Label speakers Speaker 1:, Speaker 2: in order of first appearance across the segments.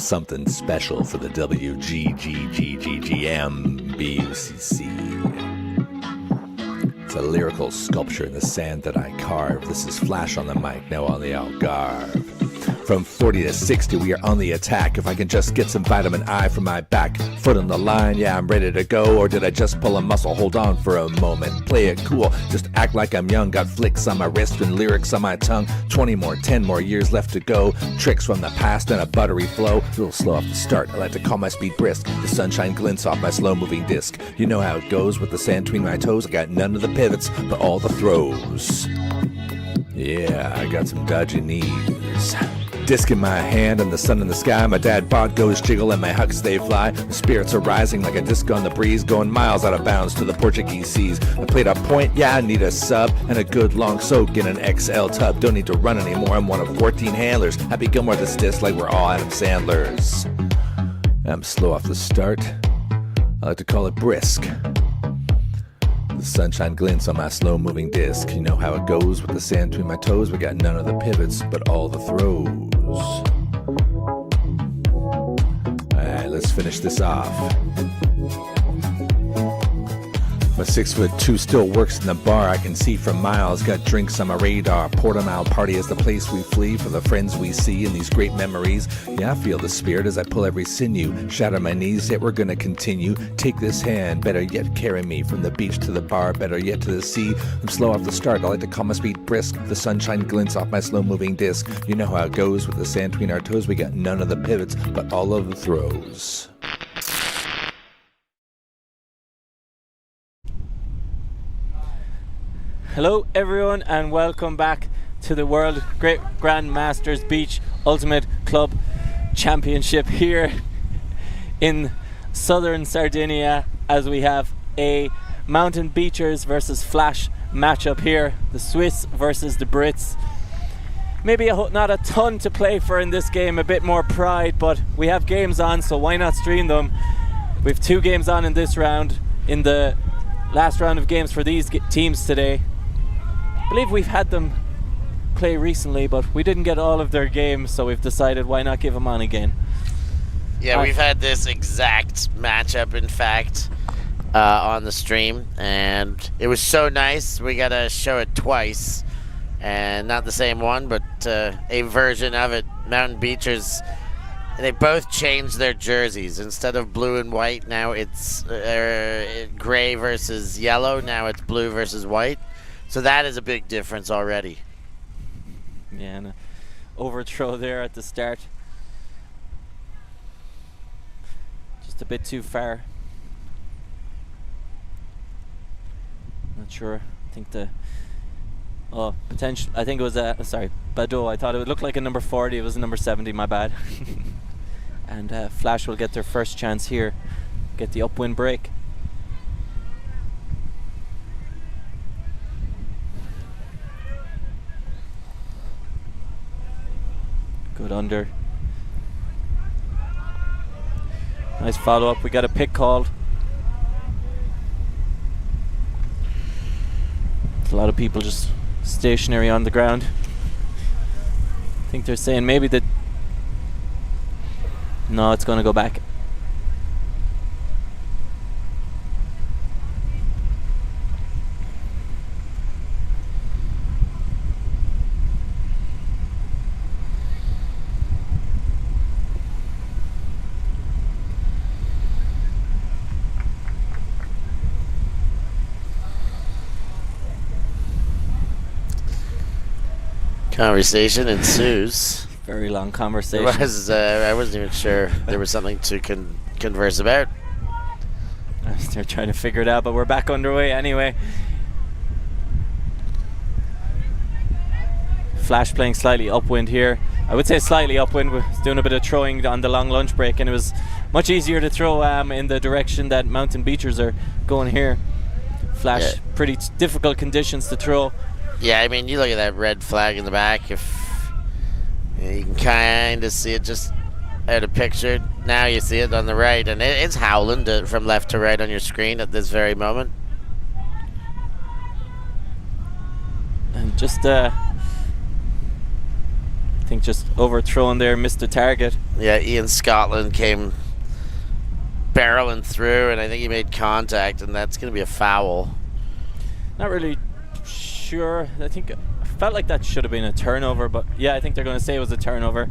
Speaker 1: something special for the WGGGMBUCC. It's a lyrical sculpture in the sand that I carve. This is Flash on the mic, now on the Algarve. From 40 to 60, we are on the attack. If I can just get some vitamin I from my back foot on the line, yeah, I'm ready to go. Or did I just pull a muscle? Hold on for a moment. Play it cool, just act like I'm young. Got flicks on my wrist and lyrics on my tongue. 10 more years left to go. Tricks from the past and a buttery flow. A little slow off the start, I like to call my speed brisk. The sunshine glints off my slow-moving disc. You know how it goes with the sand between my toes. I got none of the pivots, but all the throws. Yeah, I got some dodgy knees. Disc in my hand and the sun in the sky. My dad bod goes jiggle and my hucks they fly. The spirits are rising like a disc on the breeze, going miles out of bounds to the Portuguese seas. I played a point, yeah, I need a sub and a good long soak in an XL tub. Don't need to run anymore, I'm one of 14 handlers. Happy Gilmore this disc like we're all Adam Sandlers. I'm slow off the start, I like to call it brisk. The sunshine glints on my slow-moving disc. You know how it goes with the sand between my toes. We got none of the pivots, but all the throws. Alright, let's finish this off. My 6'2" still works in the bar. I can see from miles. Got drinks on my radar. Portimao party is the place we flee for the friends we see in these great memories. Yeah, I feel the spirit as I pull every sinew. Shatter my knees, yet we're gonna continue. Take this hand, better yet carry me from the beach to the bar, better yet to the sea. I'm slow off the start, I like to call my speed brisk. The sunshine glints off my slow-moving disc. You know how it goes with the sand between our toes. We got none of the pivots, but all of the throws.
Speaker 2: Hello everyone and welcome back to the World Great Grandmasters Beach Ultimate Club Championship here in southern Sardinia, as we have a Mountain Beachers versus Flash matchup here. The Swiss versus the Brits. Maybe not a ton to play for in this game, a bit more pride, but we have games on, so why not stream them? We have 2 games on in this round, in the last round of games for these teams today. I believe we've had them play recently, but we didn't get all of their games, so we've decided why not give them on again.
Speaker 3: Yeah, we've had this exact matchup, in fact, on the stream, and it was so nice we got to show it twice, and not the same one, but a version of it. Mountain Beachers, they both changed their jerseys. Instead of blue and white, now it's gray versus yellow. Now it's blue versus white. So that is a big difference already.
Speaker 2: Yeah, and an overthrow there at the start. Just a bit too far. Not sure. I think the potential. I think it was sorry, Badeau. I thought it would look like a number 40. It was a number 70. My bad. And Flash will get their first chance here. Get the upwind break. Good under. Nice follow up. We got a pick called. There's a lot of people just stationary on the ground. I think they're saying maybe that. No, it's going to go back.
Speaker 3: Conversation ensues.
Speaker 2: Very long conversation.
Speaker 3: It was, I wasn't even sure there was something to converse about.
Speaker 2: They're trying to figure it out, but we're back underway anyway. Flash playing slightly upwind here. I would say slightly upwind. Was doing a bit of throwing on the long lunch break, and it was much easier to throw in the direction that Mountain Beachers are going here. Flash, yeah. Pretty difficult conditions to throw.
Speaker 3: Yeah, I mean, you look at that red flag in the back. If you can kind of see it just out of picture. Now you see it on the right, and it's howling from left to right on your screen at this very moment.
Speaker 2: And just I think just overthrown there, missed the target.
Speaker 3: Yeah, Ian Scotland came barreling through, and I think he made contact, and that's going to be a foul.
Speaker 2: Not really sure. I think I felt like that should have been a turnover, but yeah, I think they're going to say it was a turnover.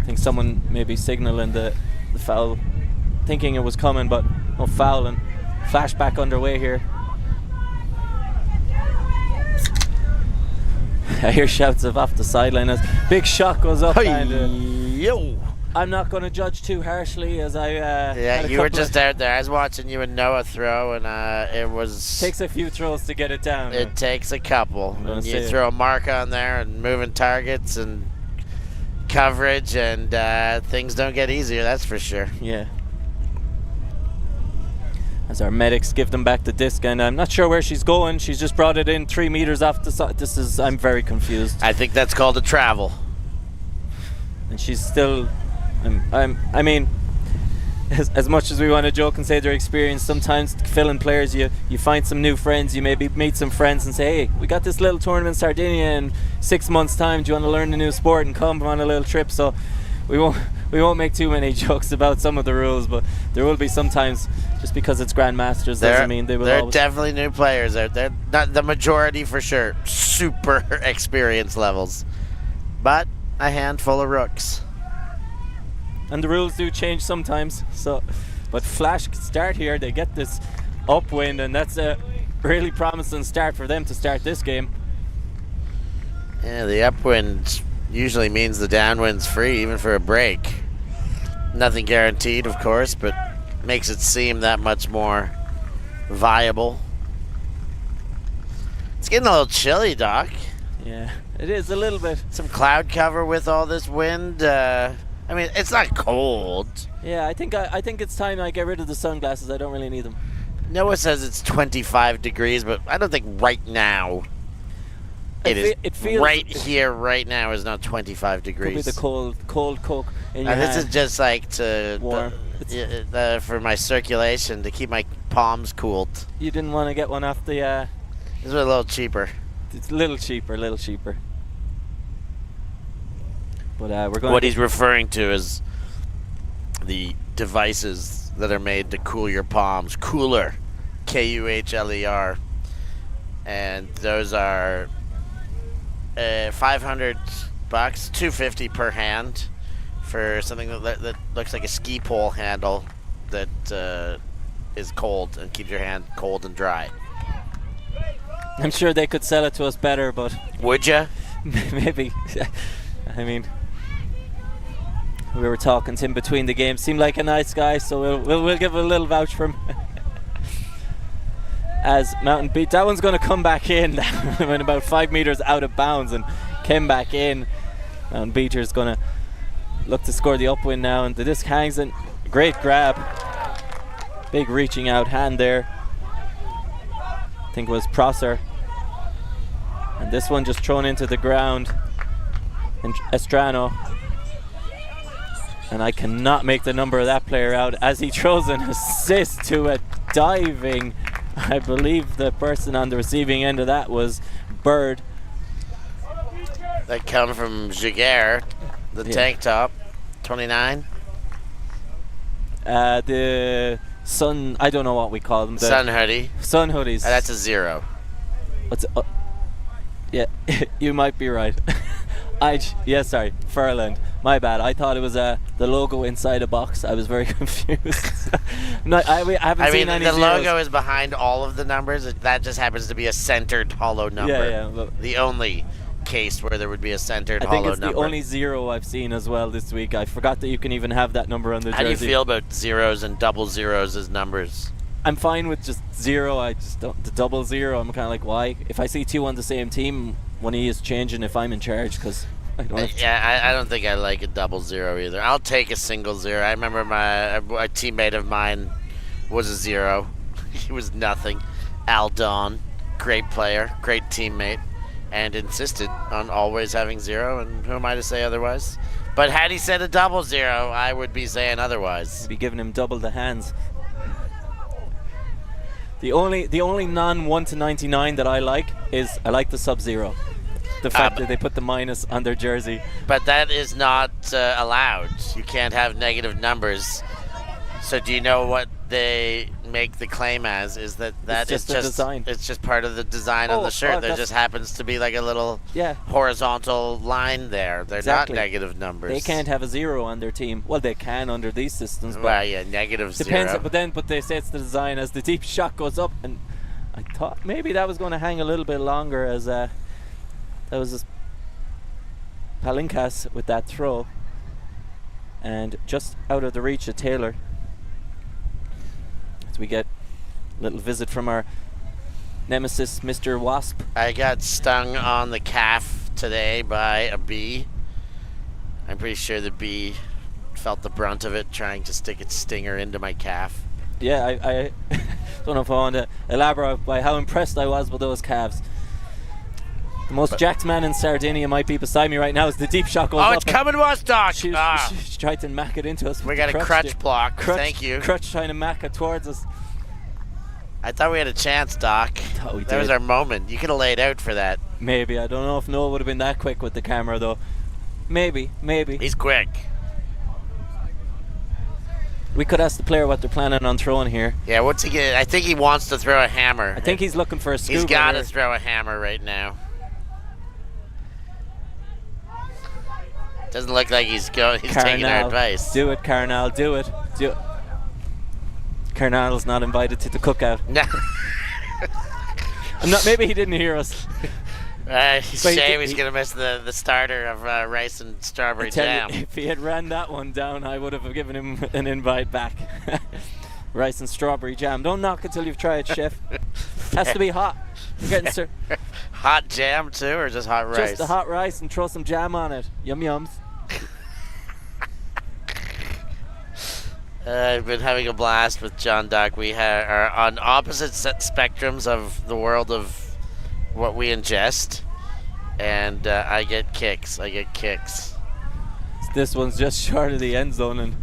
Speaker 2: I think someone maybe signaling the foul, thinking it was coming, but no foul, and flashback underway here. I hear shouts of off the sideline as big shot goes up. And, I'm not going to judge too harshly as I.
Speaker 3: Yeah, you were just out there. I was watching you and Noah throw, and it was.
Speaker 2: Takes a few throws to get it down.
Speaker 3: It takes a couple. And you throw a mark on there and moving targets and coverage, and things don't get easier. That's for sure.
Speaker 2: Yeah. As our medics give them back the disc, and I'm not sure where she's going. She's just brought it in 3 meters off the side. I'm very confused.
Speaker 3: I think that's called a travel.
Speaker 2: And she's still. I mean, as much as we want to joke and say they're experienced, sometimes filling players, you find some new friends, you maybe meet some friends and say, hey, we got this little tournament in Sardinia in 6 months' time. Do you want to learn a new sport and come on a little trip? So we won't make too many jokes about some of the rules, but there will be sometimes, just because it's Grandmasters doesn't mean they will.
Speaker 3: There are definitely new players out there. Not the majority for sure. Super experience levels, but a handful of rooks.
Speaker 2: And the rules do change sometimes. So, but Flash start here. They get this upwind, and that's a really promising start for them to start this game.
Speaker 3: Yeah, the upwind usually means the downwind's free, even for a break. Nothing guaranteed, of course, but makes it seem that much more viable. It's getting a little chilly, Doc.
Speaker 2: Yeah, it is a little bit.
Speaker 3: Some cloud cover with all this wind. I mean, it's not cold.
Speaker 2: Yeah, I think it's time I get rid of the sunglasses. I don't really need them.
Speaker 3: Noah says it's 25 degrees, but I don't think right now it feels right here, right now is not 25 degrees.
Speaker 2: Could be the cold Coke in your
Speaker 3: this
Speaker 2: hand.
Speaker 3: is just like to
Speaker 2: warm.
Speaker 3: For my circulation, to keep my palms cooled.
Speaker 2: You didn't want to get one off the.
Speaker 3: This is a little cheaper.
Speaker 2: It's a little cheaper. But we're going.
Speaker 3: What he's referring to is the devices that are made to cool your palms. Cooler, Kuhler, and those are $500, $250 per hand for something that looks like a ski pole handle that is cold and keeps your hand cold and dry.
Speaker 2: I'm sure they could sell it to us better, but
Speaker 3: would you?
Speaker 2: Maybe. I mean, we were talking to him between the games. Seemed like a nice guy, so we'll give a little vouch for him. As Mountain Beat, that one's going to come back in. Went about 5 meters out of bounds and came back in. Mountain Beater's going to look to score the upwind now, and the disc hangs in. Great grab. Big reaching out hand there. I think it was Prosser. And this one just thrown into the ground. And Estrano. And I cannot make the number of that player out as he throws an assist to a diving. I believe the person on the receiving end of that was Bird.
Speaker 3: That come from Jaguar, the tank top, 29.
Speaker 2: The sun, I don't know what we call them. The
Speaker 3: sun hoodie.
Speaker 2: Sun hoodies.
Speaker 3: That's a 0.
Speaker 2: What's yeah, you might be right. Sorry, Furland. My bad. I thought it was the logo inside a box. I was very confused. No, I haven't seen any
Speaker 3: the
Speaker 2: zeros.
Speaker 3: logo is behind all of the numbers. That just happens to be a centered hollow number.
Speaker 2: Yeah.
Speaker 3: The only case where there would be a centered hollow number.
Speaker 2: I think it's the only 0 I've seen as well this week. I forgot that you can even have that number on the jersey.
Speaker 3: How do you feel about zeros and double zeros as numbers?
Speaker 2: I'm fine with just 0. I just don't. The double 0, I'm kind of like, why? If I see 2 on the same team, one of you is changing if I'm in charge, because I don't have to.
Speaker 3: I don't think I like a double 0 either. I'll take a single 0. I remember a teammate of mine was a 0. He was nothing. Al Dawn, great player, great teammate, and insisted on always having 0, and who am I to say otherwise? But had he said a double 0, I would be saying otherwise.
Speaker 2: I'd be giving him double the hands. The only non 1 to 99 that I like is I like the Sub-Zero. the fact that they put the minus on their jersey.
Speaker 3: But that is not allowed. You can't have negative numbers. So do you know what they make the claim as? Is that
Speaker 2: It's just a design.
Speaker 3: It's just part of the design of the shirt. There just happens to be like a little horizontal line there. They're not negative numbers.
Speaker 2: They can't have a 0 on their team. Well, they can under these systems. But
Speaker 3: well, yeah, negative
Speaker 2: depends,
Speaker 3: 0.
Speaker 2: But they say it's the design as the deep shot goes up, and I thought maybe that was going to hang a little bit longer as that was Palinkas with that throw, and just out of the reach of Taylor. We get a little visit from our nemesis, Mr. Wasp.
Speaker 3: I got stung on the calf today by a bee. I'm pretty sure the bee felt the brunt of it trying to stick its stinger into my calf.
Speaker 2: Yeah, I don't know if I want to elaborate by how impressed I was with those calves. The most jacked man in Sardinia might be beside me right now as the deep shot goes up.
Speaker 3: Oh, it's coming to us, Doc!
Speaker 2: She tried to mack it into us.
Speaker 3: We got a crutch block. Thank you.
Speaker 2: Crutch trying to mack it towards us.
Speaker 3: I thought we had a chance, Doc. That was our moment. You could have laid out for that.
Speaker 2: Maybe. I don't know if Noah would have been that quick with the camera, though. Maybe.
Speaker 3: He's quick.
Speaker 2: We could ask the player what they're planning on throwing here.
Speaker 3: Yeah, what's he getting? I think he wants to throw a hammer.
Speaker 2: I think he's looking for a scuba.
Speaker 3: He's got to throw a hammer right now. Doesn't look like he's taking our advice.
Speaker 2: Do it, Carnal. Do it. Carnal's not invited to the cookout.
Speaker 3: No.
Speaker 2: Maybe he didn't hear us.
Speaker 3: Shame he's going to miss the starter of rice and strawberry jam.
Speaker 2: If he had ran that one down, I would have given him an invite back. Rice and strawberry jam. Don't knock until you've tried, chef. Has to be hot. We're getting
Speaker 3: hot jam too, or just hot rice?
Speaker 2: Just the hot rice and throw some jam on it. Yum yums.
Speaker 3: I've been having a blast with John Doc. We are on opposite spectrums of the world of what we ingest, and I get kicks.
Speaker 2: This one's just short of the end zone, and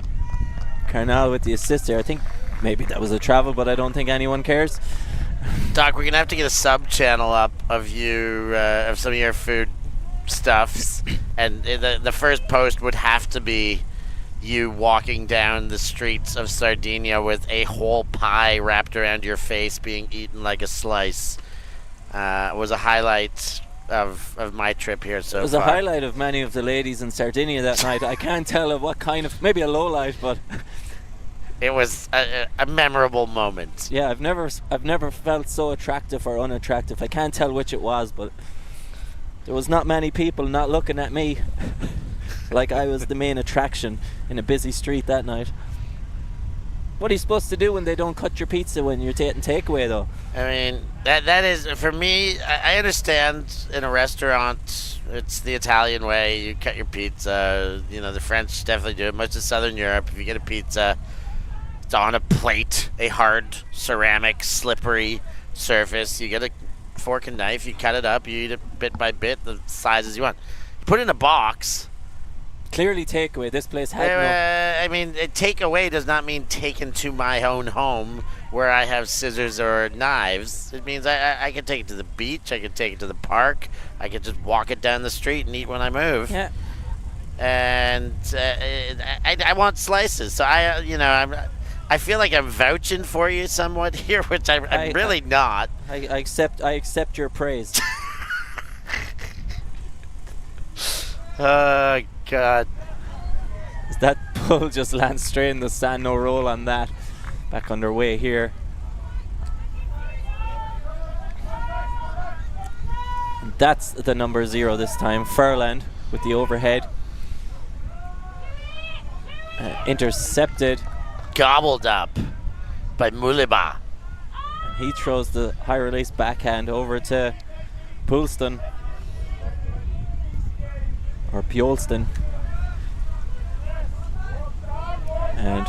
Speaker 2: Carnal with the assist there. I think maybe that was a travel, but I don't think anyone cares.
Speaker 3: Doc, we're gonna have to get a sub channel up of you, of some of your food stuffs, and the first post would have to be you walking down the streets of Sardinia with a whole pie wrapped around your face, being eaten like a slice. Was a highlight of my trip here so far. It was
Speaker 2: a highlight of many of the ladies in Sardinia that night. I can't tell of what kind of, maybe a low light, but
Speaker 3: it was a memorable moment.
Speaker 2: Yeah, I've never felt so attractive or unattractive. I can't tell which it was, but there was not many people not looking at me like I was the main attraction in a busy street that night. What are you supposed to do when they don't cut your pizza when you're taking takeaway, though?
Speaker 3: I mean, that is, for me, I understand in a restaurant, it's the Italian way. You cut your pizza. You know, the French definitely do it. Much of Southern Europe, if you get a pizza, it's on a plate, a hard, ceramic, slippery surface. You get a fork and knife, you cut it up, you eat it bit by bit, the sizes you want. You put it in a box.
Speaker 2: Clearly takeaway. This place had no...
Speaker 3: I mean, takeaway does not mean taken to my own home where I have scissors or knives. It means I can take it to the beach, I can take it to the park, I can just walk it down the street and eat when I move.
Speaker 2: Yeah.
Speaker 3: And I want slices, so I feel like I'm vouching for you somewhat here, which I'm really not.
Speaker 2: I accept your praise.
Speaker 3: Oh, God.
Speaker 2: That pull just lands straight in the sand. No roll on that. Back underway here. And that's the number 0 this time. Furland with the overhead. Intercepted.
Speaker 3: Gobbled up by Muleba.
Speaker 2: And he throws the high release backhand over to Poulston. Or Pjolston. And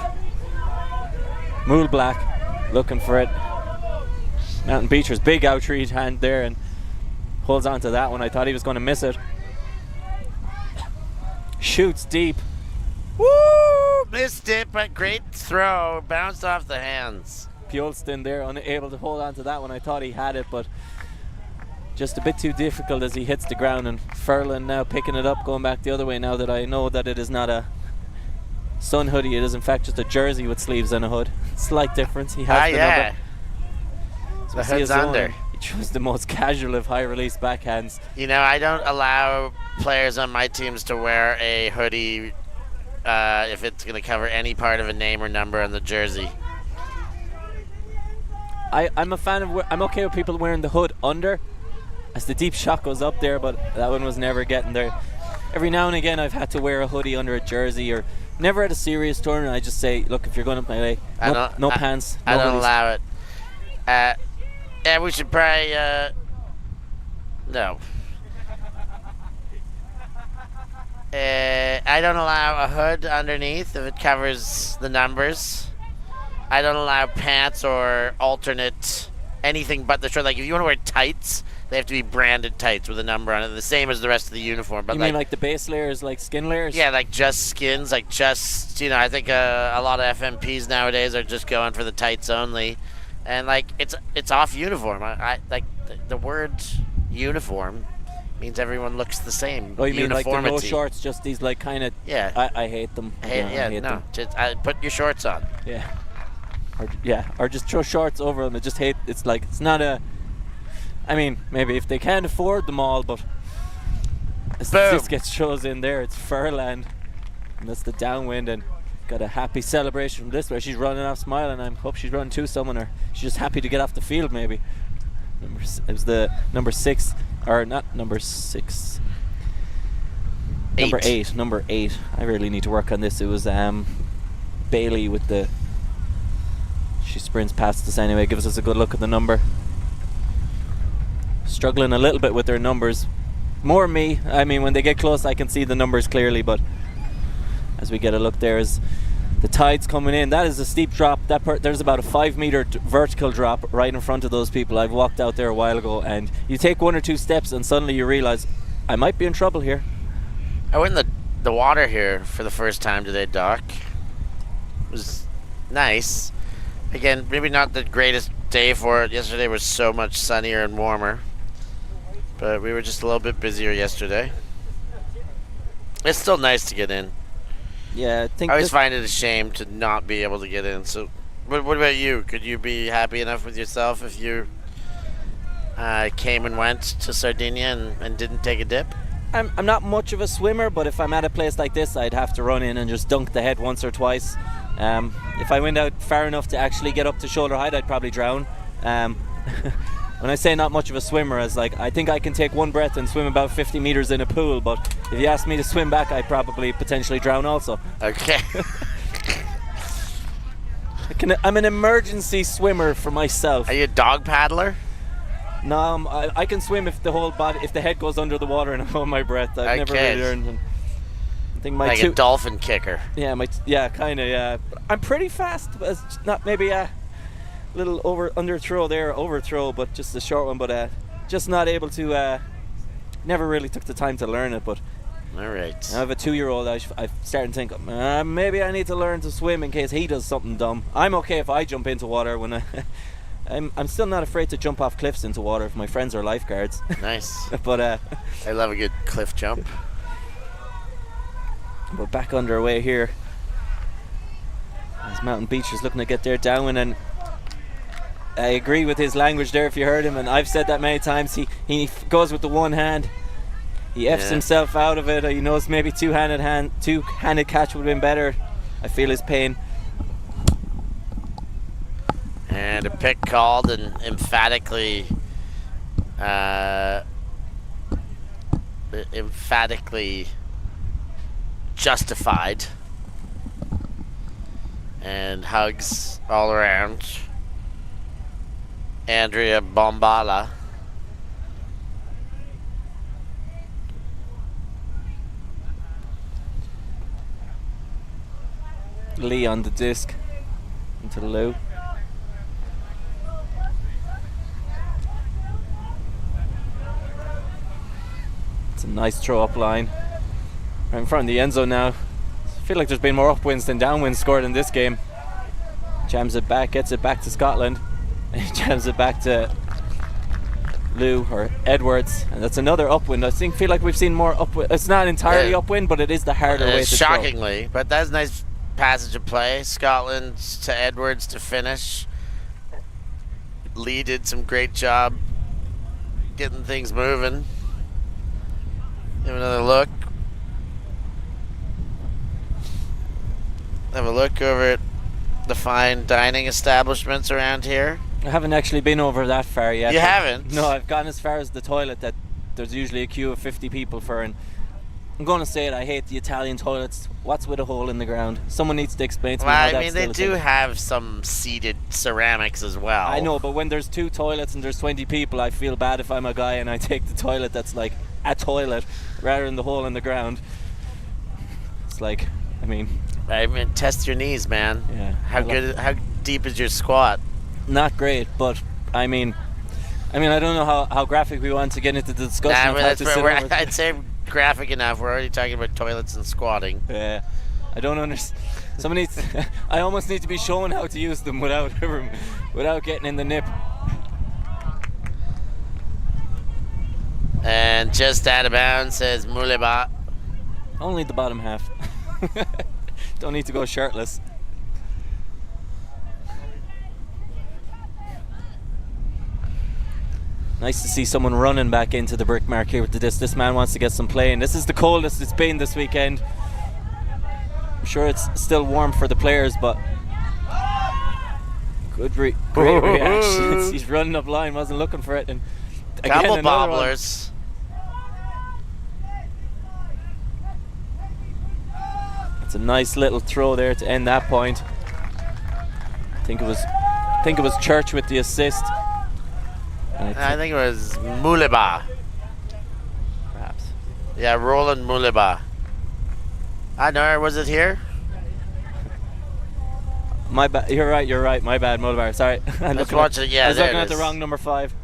Speaker 2: Mool Black looking for it. Mountain Beecher's big outreach hand there and holds on to that one. I thought he was going to miss it. Shoots deep.
Speaker 3: Woo! Missed it, but great throw. Bounced off the hands.
Speaker 2: Pjolston there, unable to hold on to that one. I thought he had it, but just a bit too difficult as he hits the ground, and Furlan now picking it up, going back the other way now that I know that it is not a sun hoodie. It is in fact just a jersey with sleeves and a hood. Slight difference. He has the number. So
Speaker 3: the hood's under.
Speaker 2: He chose the most casual of high release backhands.
Speaker 3: You know, I don't allow players on my teams to wear a hoodie if it's going to cover any part of a name or number on the jersey.
Speaker 2: I'm a fan of. I'm okay with people wearing the hood under, as the deep shot goes up there, but that one was never getting there. Every now and again, I've had to wear a hoodie under a jersey, or never at a serious tournament. I just say, look, if you're going to play, no pants. No
Speaker 3: I don't
Speaker 2: hoodies.
Speaker 3: allow it. Yeah, we should probably. No. I don't allow a hood underneath if it covers the numbers. I don't allow pants or alternate anything but the shirt. Like, if you want to wear tights, they have to be branded tights with a number on it, the same as the rest of the uniform. But
Speaker 2: you mean like the base layers, like skin layers?
Speaker 3: Yeah, like just skins, like just, you know, I think a lot of FMPs nowadays are just going for the tights only. And, like, it's off uniform. I like, the word uniform means everyone looks the same.
Speaker 2: Oh, you mean like the no shorts, just these, like, kind of...
Speaker 3: Yeah.
Speaker 2: I hate them.
Speaker 3: I hate them. Just, put your shorts on.
Speaker 2: Yeah. Or just throw shorts over them. I just hate. It's like, it's not a. I mean, maybe if they can't afford them all, but as this gets shows in there, it's Furland, and that's the downwind, and got a happy celebration from this way. She's running off smiling. I hope she's running to someone, or she's just happy to get off the field. Maybe. It was the number 6, or not number 6. Number 8. I really need to work on this. It was Bailey with the. She sprints past us anyway, gives us a good look at the number. Struggling a little bit with their numbers. More me. I mean, when they get close, I can see the numbers clearly, but as we get a look there, is the tide's coming in. That is a steep drop. There's about a 5-meter vertical drop right in front of those people. I've walked out there a while ago, and you take 1 or 2 steps, and suddenly you realize I might be in trouble here.
Speaker 3: I went in the water here for the first time today, Doc. It was nice. Again, maybe not the greatest day for it. Yesterday was so much sunnier and warmer. But we were just a little bit busier yesterday. It's still nice to get in.
Speaker 2: Yeah, I think
Speaker 3: I always find it a shame to not be able to get in. So, what about you? Could you be happy enough with yourself if you came and went to Sardinia and didn't take a dip?
Speaker 2: I'm not much of a swimmer, but if I'm at a place like this, I'd have to run in and just dunk the head once or twice. If I went out far enough to actually get up to shoulder height, I'd probably drown. When I say not much of a swimmer, as like, I think I can take 1 breath and swim about 50 meters in a pool, but if you ask me to swim back, I'd probably potentially drown also.
Speaker 3: Okay.
Speaker 2: I'm an emergency swimmer for myself.
Speaker 3: Are you a dog paddler?
Speaker 2: No, I can swim if the whole body, if the head goes under the water and I hold my breath. I've never really learned. I think my
Speaker 3: like a dolphin kicker.
Speaker 2: Yeah, kind of. Yeah, I'm pretty fast. It's not maybe a little overthrow, but just a short one. But just not able to. Never really took the time to learn it. But
Speaker 3: all right.
Speaker 2: I have a 2-year-old. I'm starting to think maybe I need to learn to swim in case he does something dumb. I'm okay if I jump into water when I'm still not afraid to jump off cliffs into water if my friends are lifeguards. Nice. But
Speaker 3: I love a good cliff jump.
Speaker 2: But back underway here as Mountain Beach is looking to get their downwind, and I agree with his language there if you heard him, and I've said that many times. He goes with the one hand, he F's himself out of it. He knows maybe two-handed catch would have been better. I feel his pain.
Speaker 3: And a pick called and emphatically justified, and hugs all around Andrea Bombala.
Speaker 2: Lee on the disc into the low. It's a nice throw up line. Right in front of the end zone now. I feel like there's been more upwinds than downwinds scored in this game. Jams it back, gets it back to Scotland. And he jams it back to Lou or Edwards, and that's another upwind. Feel like we've seen more upwind. It's not entirely upwind, but it is the harder way to
Speaker 3: shockingly, but that's a nice passage of play. Scotland to Edwards to finish. Lee did some great job getting things moving. Have another look. Have a look over at the fine dining establishments around here.
Speaker 2: I haven't actually been over that far yet.
Speaker 3: You haven't?
Speaker 2: No, I've gone as far as the toilet that there's usually a queue of 50 people for, and I'm going to say it, I hate the Italian toilets. What's with a hole in the ground? Someone needs to explain to me how that's
Speaker 3: they do have some seated ceramics as well.
Speaker 2: I know, but when there's 2 toilets and there's 20 people, I feel bad if I'm a guy and I take the toilet that's like a toilet rather than the hole in the ground. It's like, I mean,
Speaker 3: test your knees, man.
Speaker 2: Yeah.
Speaker 3: How deep is your squat?
Speaker 2: Not great, but I mean, I don't know how graphic we want to get into the discussion of how to sit over.
Speaker 3: I'd say graphic enough. We're already talking about toilets and squatting.
Speaker 2: Yeah, I don't understand. I almost need to be shown how to use them without getting in the nip.
Speaker 3: And just out of bounds says Muleba.
Speaker 2: Only the bottom half. Don't need to go shirtless. Nice to see someone running back into the brick mark here with the disc. This man wants to get some play, and this is the coldest it's been this weekend. I'm sure it's still warm for the players, but great reaction. He's running up line, wasn't looking for it, and again,
Speaker 3: couple bobblers.
Speaker 2: It's a nice little throw there to end that point. I think it was Church with the assist.
Speaker 3: I think it was Muleba.
Speaker 2: Perhaps.
Speaker 3: Yeah, Roland Muleba. I know. Was it here?
Speaker 2: My bad. You're right. My bad, Muleba. Sorry.
Speaker 3: Let's watch it. Yeah,
Speaker 2: I was looking at the wrong number 5.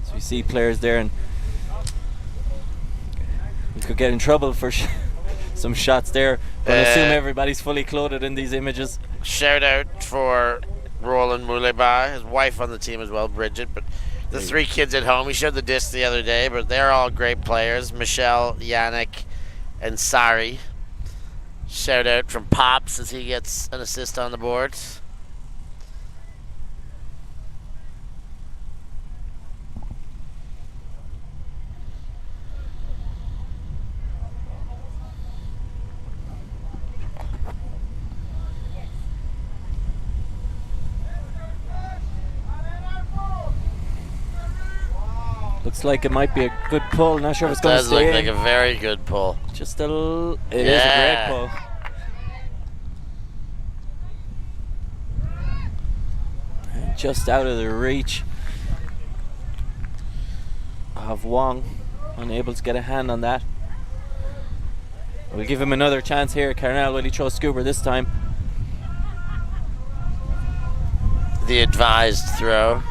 Speaker 2: So we see players there, and we could get in trouble for some shots there. But I assume everybody's fully clothed in these images.
Speaker 3: Shout out for Roland Muleba, his wife on the team as well, Bridget. But the 3 kids at home, we showed the disc the other day, but they're all great players. Michelle, Yannick, and Sari. Shout out from Pops as he gets an assist on the board.
Speaker 2: Looks like it might be a good pull. Not sure if it's going to stay.
Speaker 3: It does look like a very good pull.
Speaker 2: Just a little. It is a great pull. And just out of the reach of Wong. Unable to get a hand on that. We'll give him another chance here. Carnell, will he throw Scooper this time?
Speaker 3: The advised throw.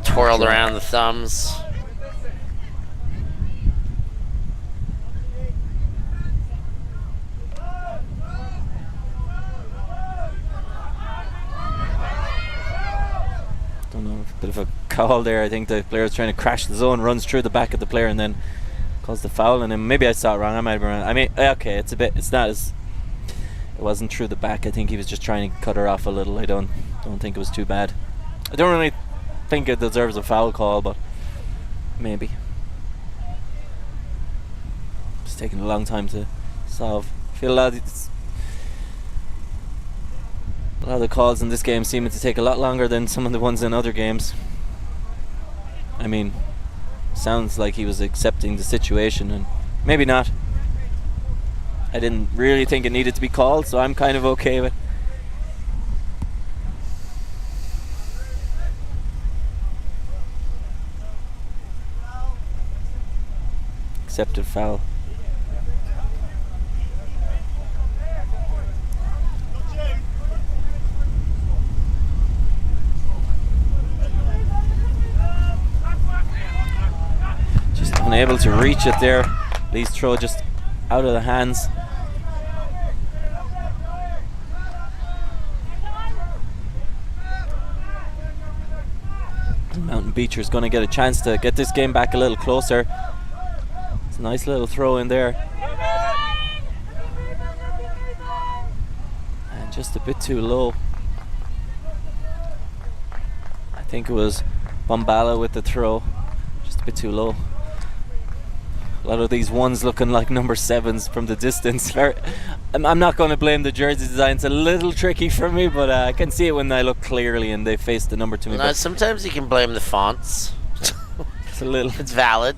Speaker 3: Twirled around the thumbs.
Speaker 2: Don't know, a bit of a call there. I think the player's trying to crash the zone, runs through the back of the player, and then calls the foul on him. Maybe I saw it wrong. I might have been wrong. I mean, okay, it's not as. It wasn't through the back. I think he was just trying to cut her off a little. I don't think it was too bad. I don't really think it deserves a foul call, but maybe. It's taking a long time to solve. I feel a lot of the calls in this game seem to take a lot longer than some of the ones in other games. I mean, sounds like he was accepting the situation, and maybe not. I didn't really think it needed to be called, so I'm kind of okay with. Accepted foul. Just unable to reach it there. Lee's throw just out of the hands. Beecher's going to get a chance to get this game back a little closer. It's a nice little throw in there. And just a bit too low. I think it was Bombala with the throw. Just a bit too low. A lot of these ones looking like number 7s from the distance. I'm not going to blame the jersey design. It's a little tricky for me, but I can see it when I look clearly and they face the number to me.
Speaker 3: No, sometimes you can blame the fonts.
Speaker 2: It's a little.
Speaker 3: It's valid.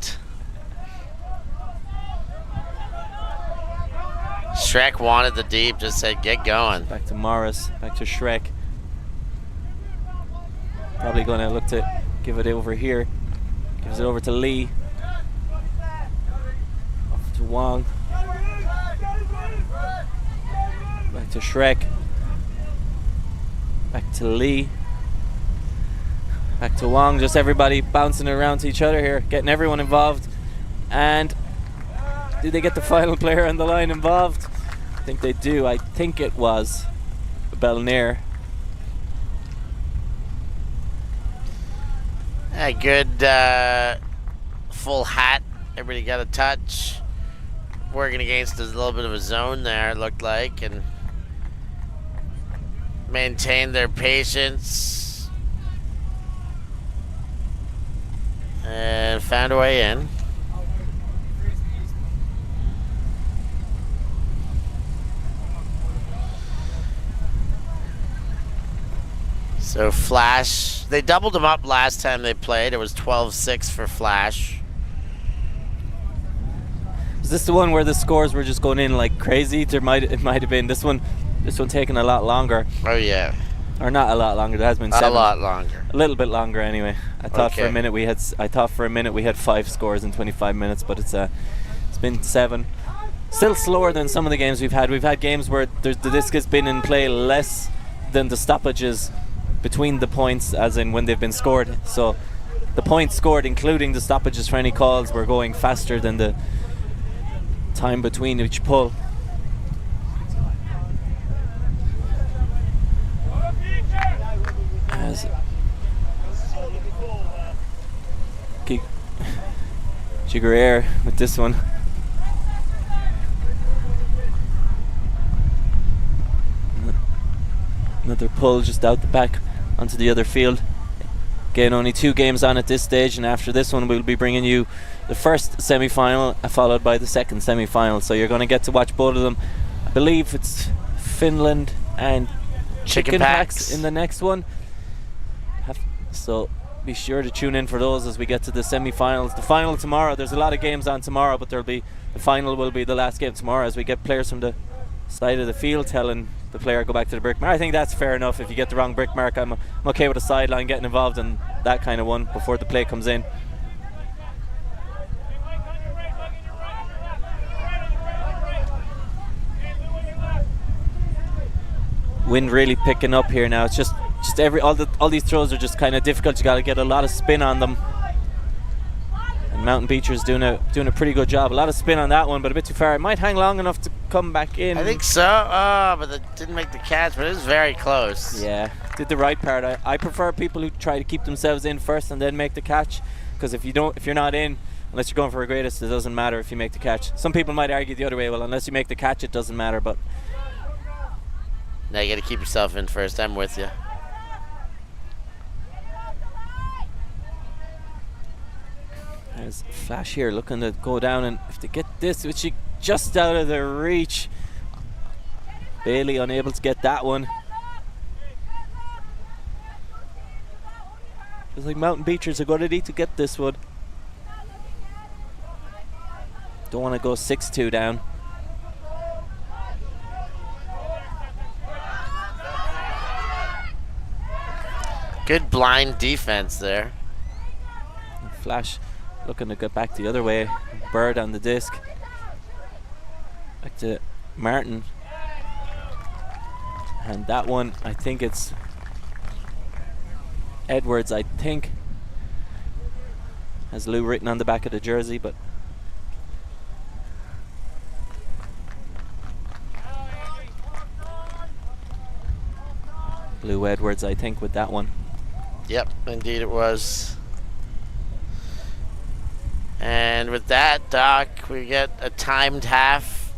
Speaker 3: Shrek wanted the deep, just said get going.
Speaker 2: Back to Morris, back to Shrek. Probably going to look to give it over here. Gives it over to Lee. Off to Wong. Back to Shrek. Back to Lee. Back to Wong. Just everybody bouncing around to each other here, getting everyone involved. And did they get the final player on the line involved? I think they do. I think it was Belnier.
Speaker 3: A good full hat. Everybody got a touch. Working against a little bit of a zone there, it looked like, and maintained their patience and found a way in. So Flash, they doubled them up last time they played. It was 12-6 for Flash.
Speaker 2: Is this the one where the scores were just going in like crazy? It might have been this one taking a lot longer.
Speaker 3: Oh yeah.
Speaker 2: Or not a lot longer. There has been 7.
Speaker 3: A lot longer.
Speaker 2: A little bit longer anyway. I thought
Speaker 3: Okay.
Speaker 2: for a minute we had 5 scores in 25 minutes, but it's been 7. Still slower than some of the games we've had. We've had games where the disc has been in play less than the stoppages between the points, as in when they've been scored. So the points scored, including the stoppages for any calls, were going faster than the time between each pull. As Giger with this one. Another pull just out the back onto the other field. Again, only 2 games on at this stage, and after this one we'll be bringing you the first semi-final followed by the second semi-final. So you're going to get to watch both of them. I believe it's Finland and Chicken Packs in the next one. So be sure to tune in for those as we get to the semi-finals. The final tomorrow, there's a lot of games on tomorrow, but the final will be the last game tomorrow as we get players from the side of the field telling the player go back to the brick mark. I think that's fair enough. If you get the wrong brick mark, I'm okay with a sideline getting involved in that kind of one before the play comes in. Wind really picking up here now. It's just all these throws are just kind of difficult. You got to get a lot of spin on them. And Mountain Beecher's doing a pretty good job. A lot of spin on that one, but a bit too far. It might hang long enough to come back in.
Speaker 3: I think so. Oh, but it didn't make the catch, but it was very close.
Speaker 2: Yeah, did the right part. I prefer people who try to keep themselves in first and then make the catch, because if you're not in, unless you're going for a greatest, it doesn't matter if you make the catch. Some people might argue the other way. Well, unless you make the catch, it doesn't matter. But
Speaker 3: now you got to keep yourself in first. I'm with you.
Speaker 2: There's Flash here looking to go down, and if they get this, which is just out of their reach. Bailey unable to get that one. Feels like Mountain Beechers are going to need to get this one. Don't want to go 6-2 down.
Speaker 3: Good blind defense there.
Speaker 2: Flash looking to get back the other way. Bird on the disc. Back to Martin. And that one, I think it's Edwards, I think. Has Lou written on the back of the jersey, but Lou Edwards, I think, with that one.
Speaker 3: Yep, indeed it was. And with that, Doc, we get a timed half.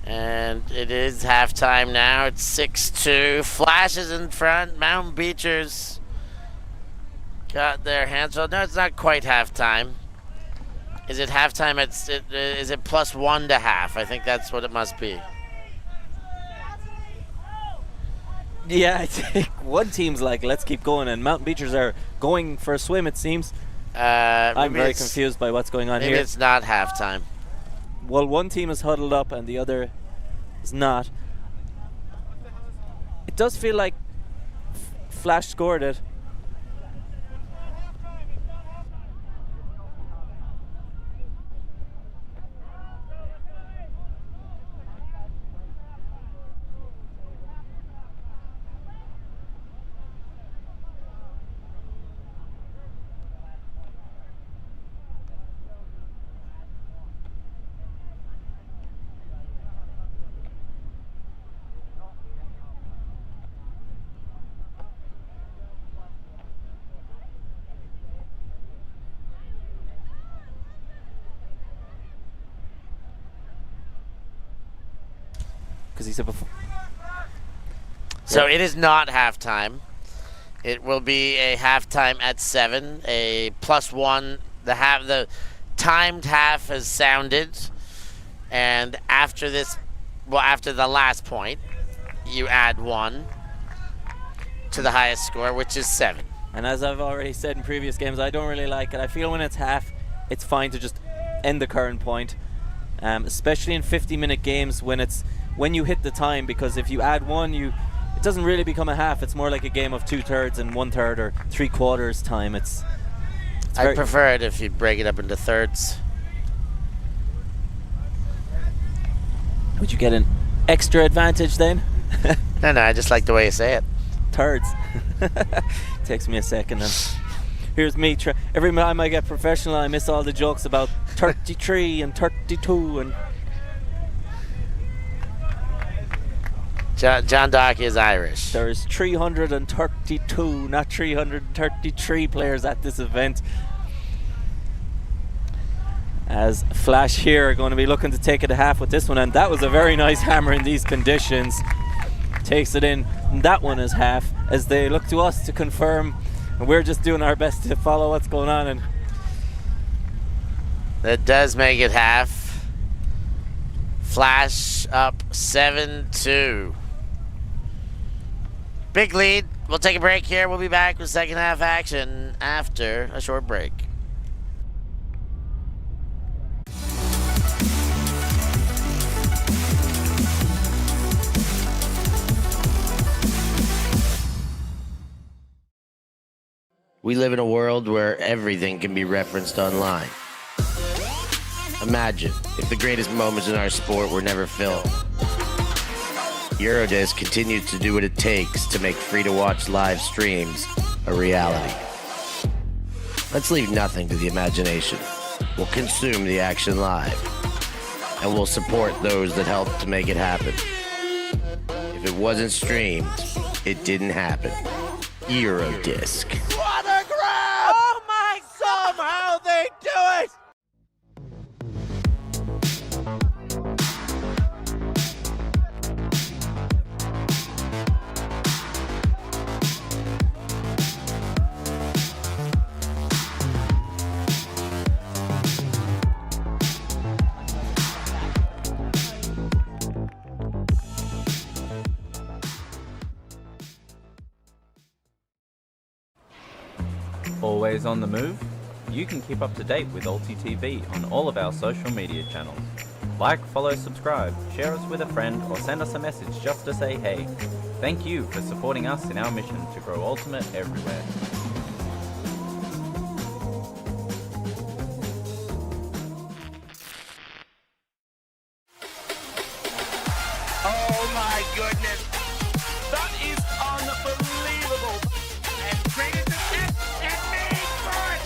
Speaker 3: And it is halftime now. It's 6-2. Flashes in front. Mountain Beachers got their hands on. No, it's not quite halftime. Is it halftime? Is it +1 to half? I think that's what it must be.
Speaker 2: Yeah, I think one team's like, let's keep going, and Mountain Beachers are going for a swim, it seems. I'm very confused by what's going on here.
Speaker 3: Maybe it's not halftime.
Speaker 2: Well, one team is huddled up and the other is not. It does feel like Flash scored it. Because he said before.
Speaker 3: So it is not halftime. It will be a halftime at 7. A +1. The timed half has sounded, and after this, well, after the last point, you add 1 to the highest score, which is 7.
Speaker 2: And as I've already said in previous games, I don't really like it. I feel when it's half, it's fine to just end the current point, especially in 50-minute games when you hit the time, because if you add 1, it doesn't really become a half. It's more like a game of 2/3 and 1/3 or 3/4 time.
Speaker 3: I prefer it if you break it up into thirds.
Speaker 2: Would you get an extra advantage then?
Speaker 3: No, I just like the way you say it.
Speaker 2: Thirds. Takes me a second. And here's me. Every time I get professional, I miss all the jokes about 33 and 32 and.
Speaker 3: John Doc is Irish.
Speaker 2: There's 332, not 333 players at this event. As Flash here are going to be looking to take it to half with this one, and that was a very nice hammer in these conditions. Takes it in, and that one is half, as they look to us to confirm, and we're just doing our best to follow what's going on. And
Speaker 3: that does make it half. Flash up 7-2. Big lead. We'll take a break here. We'll be back with second half action after a short break. We live in a world where everything can be referenced online. Imagine if the greatest moments in our sport were never filmed. Eurodisc continues to do what it takes to make free-to-watch live streams a reality. Let's leave nothing to the imagination. We'll consume the action live, and we'll support those that help to make it happen. If it wasn't streamed, it didn't happen. Eurodisc.
Speaker 4: What a grab! Oh my God! Somehow they do it!
Speaker 5: Always on the move? You can keep up to date with Ulti TV on all of our social media channels. Like, follow, subscribe, share us with a friend, or send us a message just to say hey. Thank you for supporting us in our mission to grow Ultimate everywhere.
Speaker 4: Oh my goodness! That is unbelievable! And traded the net and made for it!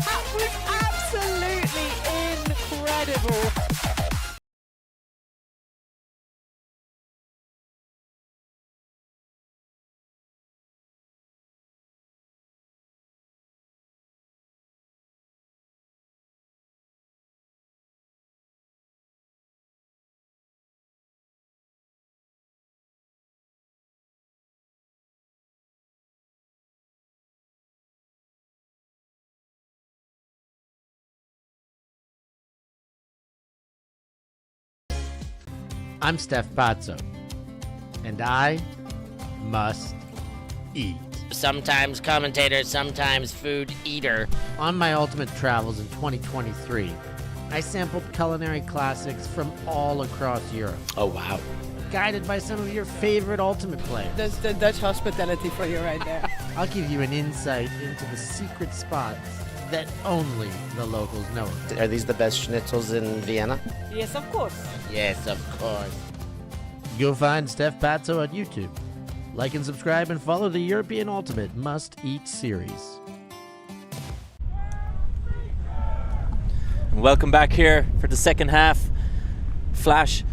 Speaker 6: That was absolutely incredible. I'm Steph Pazzo, and I must eat.
Speaker 3: Sometimes commentator, sometimes food eater.
Speaker 6: On my ultimate travels in 2023, I sampled culinary classics from all across Europe,
Speaker 3: Oh, wow.
Speaker 6: guided by some of your favorite ultimate players.
Speaker 7: That's the Dutch hospitality for you right there.
Speaker 6: I'll give you an insight into the secret spots that only the locals know of.
Speaker 8: Are these the best schnitzels in Vienna?
Speaker 7: Yes, of course.
Speaker 3: Yes, of course.
Speaker 6: You'll find Steph Pazzo on YouTube. Like and subscribe and follow the European Ultimate Must Eat series.
Speaker 2: And welcome back here for the second half. Flash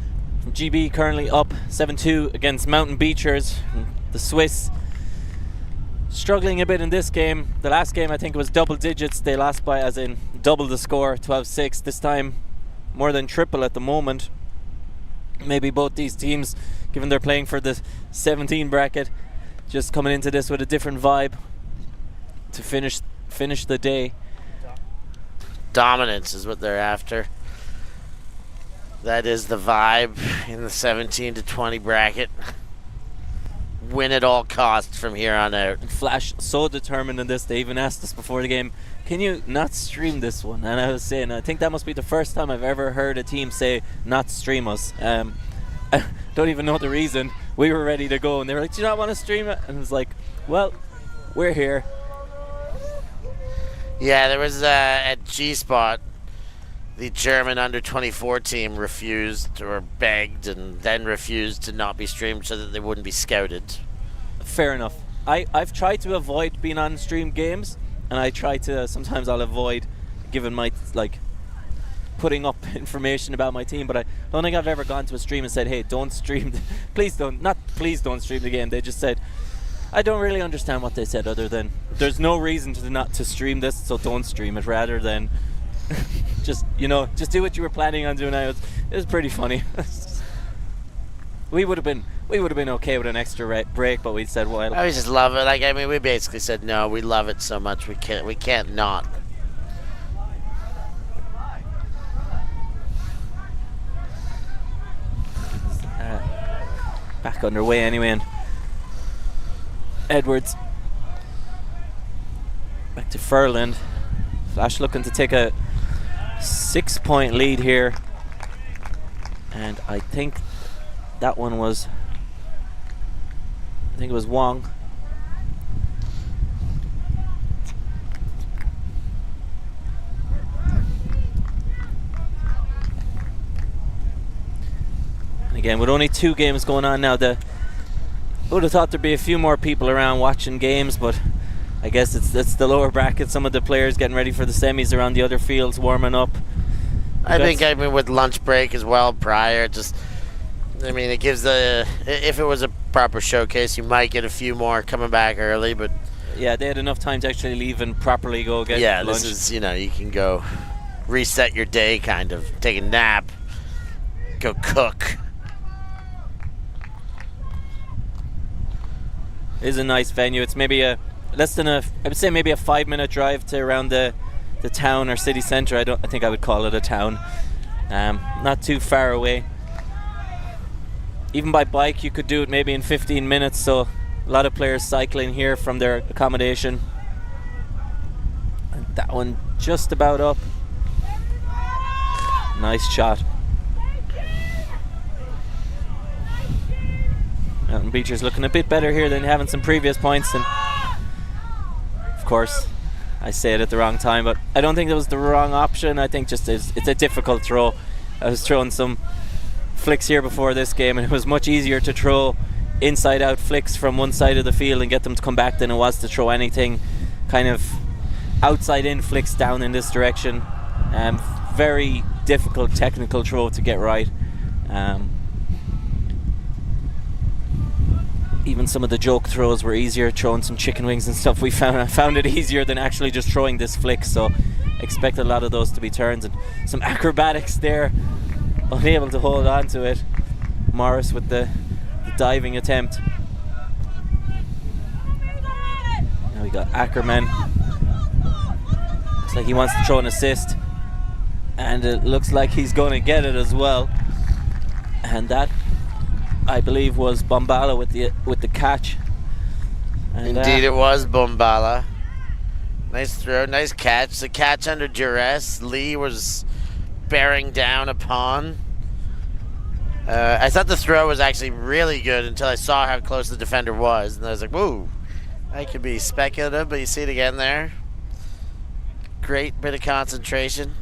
Speaker 2: from GB currently up 7-2 against Mountain Beachers. The Swiss struggling a bit in this game. The last game I think it was double digits. They lost by, as in double the score, 12-6. This time more than triple at the moment. Maybe both these teams, given they're playing for the 17 bracket, just coming into this with a different vibe to finish the day.
Speaker 3: Dominance is what they're after. That is the vibe in the 17 to 20 bracket. Win at all costs from here on out.
Speaker 2: Flash so determined in this, they even asked us before the game, can you not stream this one? And I was saying, I think that must be the first time I've ever heard a team say not stream us. I don't even know the reason. We were ready to go and they were like, do you not want to stream it? And it was like, well, we're here.
Speaker 3: Yeah, there was at G-Spot, the German under-24 team refused or begged and then refused to not be streamed so that they wouldn't be scouted.
Speaker 2: Fair enough. I've tried to avoid being on stream games, and I try to, sometimes I'll avoid giving my, like, putting up information about my team, but I don't think I've ever gone to a stream and said, hey, don't stream, please don't stream the game. They just said, I don't really understand what they said other than there's no reason to not to stream this, so don't stream it, rather than just do what you were planning on doing. It was pretty funny. we would have been okay with an extra break, but we said, well,
Speaker 3: I just love it. Like, I mean, we basically said no, we love it so much we can't not.
Speaker 2: Back underway anyway, and Edwards back to Furland. Flash looking to take a 6-point lead here, and I think that one was, I think it was Wong. And again, with only 2 games going on now, I would have thought there'd be a few more people around watching games, but I guess it's the lower bracket. Some of the players getting ready for the semis around the other fields, warming up.
Speaker 3: I mean, with lunch break as well prior, it gives if it was a proper showcase, you might get a few more coming back early, but
Speaker 2: yeah, they had enough time to actually leave and properly go get lunch.
Speaker 3: This is, you can go reset your day, kind of take a nap, go cook.
Speaker 2: It is a nice venue. It's maybe I would say maybe a 5-minute drive to around the town or city centre. I think I would call it a town. Not too far away. Even by bike you could do it maybe in 15 minutes, so a lot of players cycling here from their accommodation. And that one just about up. Nice shot. Mountain Beachers looking a bit better here than having some previous points, and of course I say it at the wrong time, but I don't think that was the wrong option. I think just it's a difficult throw. I was throwing some flicks here before this game, and it was much easier to throw inside out flicks from one side of the field and get them to come back than it was to throw anything kind of outside in flicks down in this direction. Very difficult technical throw to get right. Even some of the joke throws were easier, throwing some chicken wings and stuff. I found it easier than actually just throwing this flick, so expect a lot of those to be turns, and some acrobatics there, unable to hold on to it. Morris with the diving attempt. Now we got Ackerman. Looks like he wants to throw an assist, and it looks like he's going to get it as well. and that I believe was Bombala with the catch. And,
Speaker 3: Indeed, it was Bombala. Nice throw, nice catch. The catch under duress. Lee was bearing down upon. I thought the throw was actually really good until I saw how close the defender was, and I was like, "Whoa, that could be speculative." But you see it again there. Great bit of concentration